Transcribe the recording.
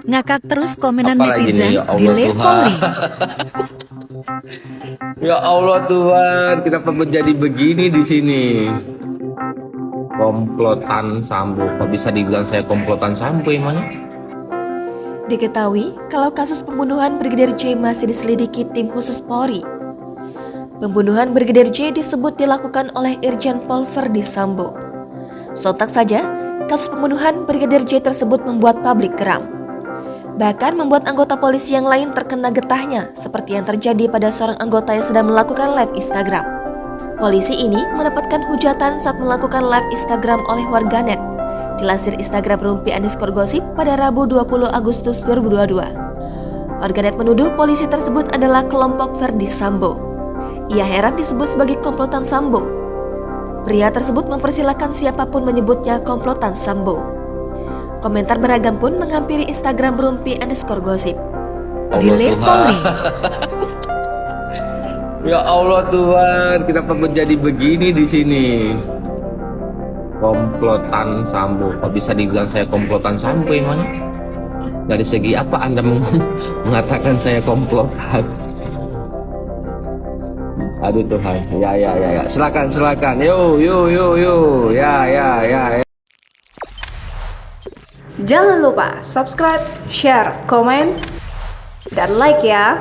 Ngakak terus komenan Apalagi nih, netizen ya di Allah Live Tuhan. Polri. Ya Allah Tuhan, kenapa menjadi begini di sini? Komplotan Sambo. Kok bisa dibilang saya komplotan Sambo emangnya? Diketahui kalau kasus pembunuhan Brigadir J masih diselidiki tim khusus Polri. Pembunuhan Brigadir J disebut dilakukan oleh Irjen Pol Verdi Sambo. Sontak saja, kasus pembunuhan Brigadir J tersebut membuat publik geram. Bahkan membuat anggota polisi yang lain terkena getahnya, seperti yang terjadi pada seorang anggota yang sedang melakukan live Instagram. Polisi ini mendapatkan hujatan saat melakukan live Instagram oleh warganet. Dilansir Instagram @rumpi_gosip pada Rabu 20 Agustus 2022. Warganet menuduh polisi tersebut adalah kelompok Verdi Sambo. Ia heran disebut sebagai komplotan Sambo. Pria tersebut mempersilahkan siapapun menyebutnya komplotan Sambo. Komentar beragam pun menghampiri Instagram rumpi_gosip. Di Live Polri. Ya Allah Tuhan, kenapa menjadi begini di sini? Komplotan Sambo. Kok bisa dibilang saya komplotan Sambo emangnya? Dari segi apa Anda mengatakan saya komplotan? Aduh Tuhan, ya. Silakan. Yo. Ya. Jangan lupa subscribe, share, komen, dan like ya.